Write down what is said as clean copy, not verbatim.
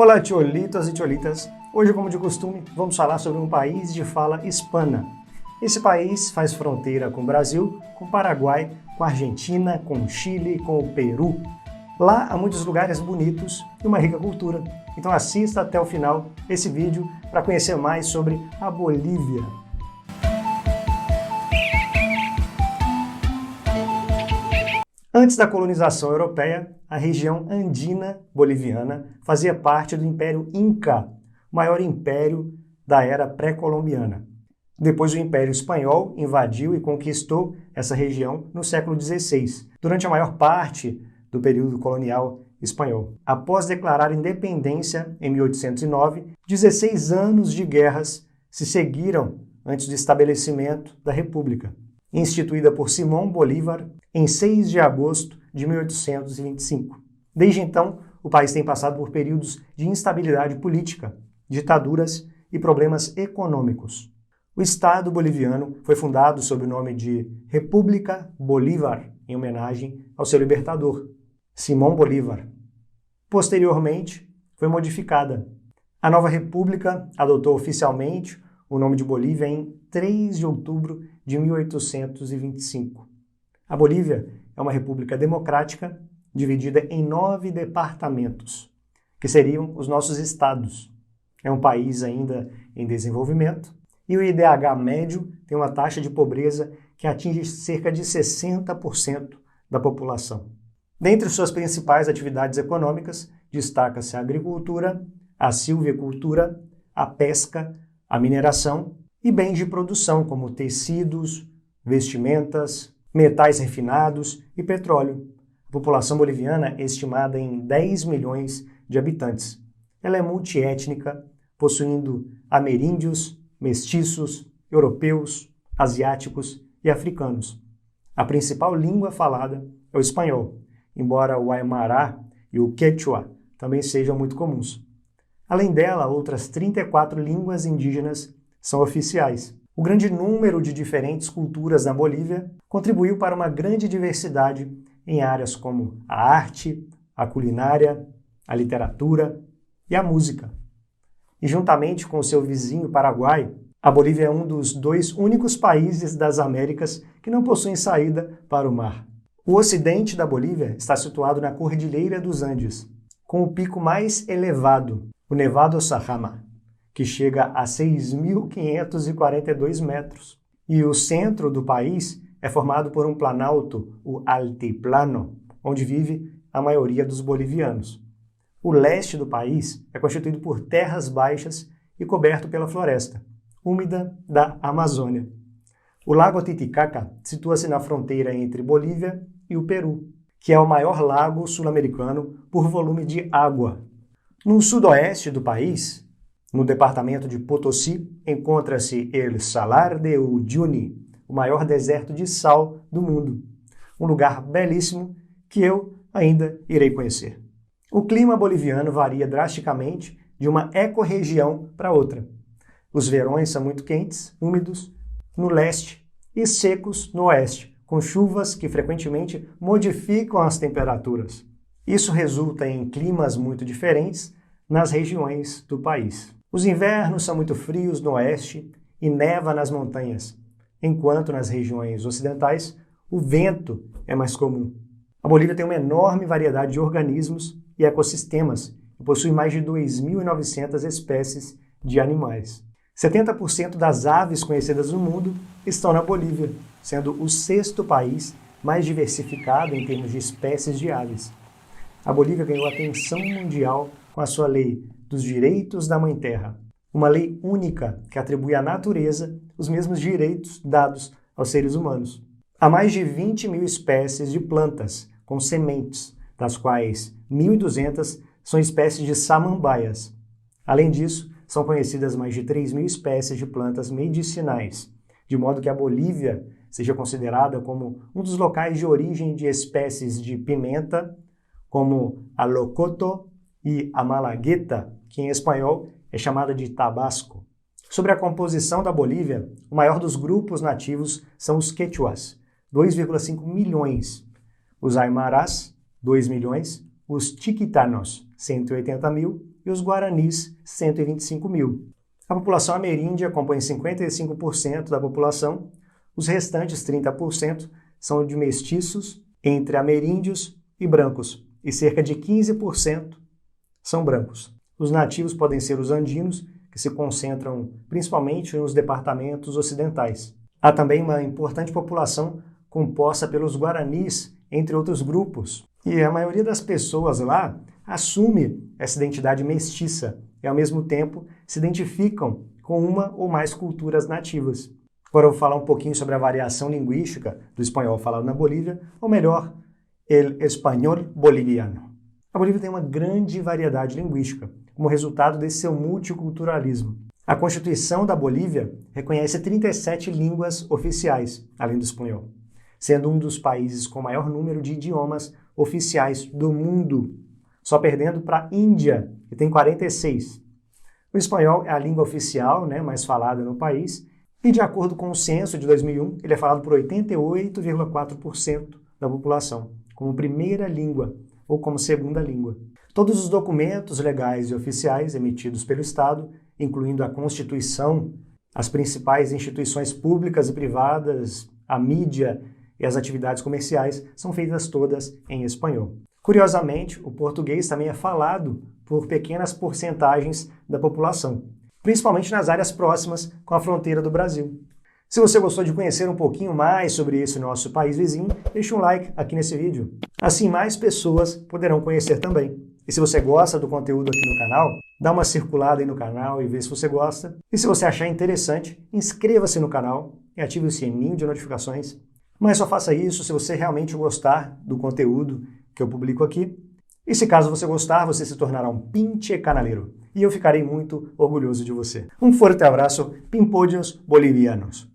Olá, tcholitos e tcholitas! Hoje, como de costume, vamos falar sobre um país de fala hispana. Esse país faz fronteira com o Brasil, com o Paraguai, com a Argentina, com o Chile, com o Peru. Lá há muitos lugares bonitos e uma rica cultura. Então assista até o final esse vídeo para conhecer mais sobre a Bolívia. Antes da colonização europeia, a região andina boliviana fazia parte do Império Inca, o maior império da era pré-colombiana. Depois o Império Espanhol invadiu e conquistou essa região no século XVI, durante a maior parte do período colonial espanhol. Após declarar independência em 1809, 16 anos de guerras se seguiram antes do estabelecimento da República, instituída por Simón Bolívar em 6 de agosto de 1825. Desde então, o país tem passado por períodos de instabilidade política, ditaduras e problemas econômicos. O Estado boliviano foi fundado sob o nome de República Bolívar, em homenagem ao seu libertador, Simón Bolívar. Posteriormente, foi modificada. A nova república adotou oficialmente o nome de Bolívia em 3 de outubro de 1825. A Bolívia é uma república democrática dividida em 9 departamentos, que seriam os nossos estados. É um país ainda em desenvolvimento e o IDH médio tem uma taxa de pobreza que atinge cerca de 60% da população. Dentre suas principais atividades econômicas, destaca-se a agricultura, a silvicultura, a pesca, a mineração e bens de produção como tecidos, vestimentas, metais refinados e petróleo. A população boliviana é estimada em 10 milhões de habitantes. Ela é multiétnica, possuindo ameríndios, mestiços, europeus, asiáticos e africanos. A principal língua falada é o espanhol, embora o aimará e o quechua também sejam muito comuns. Além dela, outras 34 línguas indígenas são oficiais. O grande número de diferentes culturas na Bolívia contribuiu para uma grande diversidade em áreas como a arte, a culinária, a literatura e a música. E juntamente com o seu vizinho Paraguai, a Bolívia é um dos 2 únicos países das Américas que não possuem saída para o mar. O ocidente da Bolívia está situado na Cordilheira dos Andes, com o pico mais elevado, o Nevado Sajama, que chega a 6.542 metros. E o centro do país é formado por um planalto, o Altiplano, onde vive a maioria dos bolivianos. O leste do país é constituído por terras baixas e coberto pela floresta úmida da Amazônia. O Lago Titicaca situa-se na fronteira entre Bolívia e o Peru, que é o maior lago sul-americano por volume de água. No sudoeste do país, no departamento de Potosí, encontra-se El Salar de Uyuni, o maior deserto de sal do mundo. Um lugar belíssimo que eu ainda irei conhecer. O clima boliviano varia drasticamente de uma ecorregião para outra. Os verões são muito quentes, úmidos no leste e secos no oeste, com chuvas que frequentemente modificam as temperaturas. Isso resulta em climas muito diferentes nas regiões do país. Os invernos são muito frios no oeste e neva nas montanhas, enquanto nas regiões ocidentais o vento é mais comum. A Bolívia tem uma enorme variedade de organismos e ecossistemas e possui mais de 2.900 espécies de animais. 70% das aves conhecidas no mundo estão na Bolívia, sendo o 6º país mais diversificado em termos de espécies de aves. A Bolívia ganhou atenção mundial com a sua lei dos direitos da Mãe Terra, uma lei única que atribui à natureza os mesmos direitos dados aos seres humanos. Há mais de 20.000 espécies de plantas com sementes, das quais 1.200 são espécies de samambaias. Além disso, são conhecidas mais de 3.000 espécies de plantas medicinais, de modo que a Bolívia seja considerada como um dos locais de origem de espécies de pimenta, como a locoto e a malagueta, que em espanhol é chamada de tabasco. Sobre a composição da Bolívia, o maior dos grupos nativos são os quechuas, 2,5 milhões, os aimarás, 2 milhões, os chiquitanos, 180 mil, e os guaranis 125 mil. A população ameríndia compõe 55% da população, os restantes 30% são de mestiços entre ameríndios e brancos, e cerca de 15% são brancos. Os nativos podem ser os andinos, que se concentram principalmente nos departamentos ocidentais. Há também uma importante população composta pelos guaranis, entre outros grupos, e a maioria das pessoas lá assume essa identidade mestiça e, ao mesmo tempo, se identificam com uma ou mais culturas nativas. Agora eu vou falar um pouquinho sobre a variação linguística do espanhol falado na Bolívia, ou melhor, el espanhol boliviano. A Bolívia tem uma grande variedade linguística, como resultado desse seu multiculturalismo. A Constituição da Bolívia reconhece 37 línguas oficiais, além do espanhol, sendo um dos países com maior número de idiomas oficiais do mundo, só perdendo para a Índia, que tem 46. O espanhol é a língua oficial, mais falada no país, e de acordo com o censo de 2001, ele é falado por 88,4% da população, como primeira língua ou como segunda língua. Todos os documentos legais e oficiais emitidos pelo Estado, incluindo a Constituição, as principais instituições públicas e privadas, a mídia e as atividades comerciais, são feitas todas em espanhol. Curiosamente, o português também é falado por pequenas porcentagens da população, principalmente nas áreas próximas com a fronteira do Brasil. Se você gostou de conhecer um pouquinho mais sobre esse nosso país vizinho, deixe um like aqui nesse vídeo. Assim mais pessoas poderão conhecer também. E se você gosta do conteúdo aqui no canal, dá uma circulada aí no canal e vê se você gosta. E se você achar interessante, inscreva-se no canal e ative o sininho de notificações. Mas só faça isso se você realmente gostar do conteúdo que eu publico aqui. E se caso você gostar, você se tornará um pinche canaleiro. E eu ficarei muito orgulhoso de você. Um forte abraço, pimpollos bolivianos.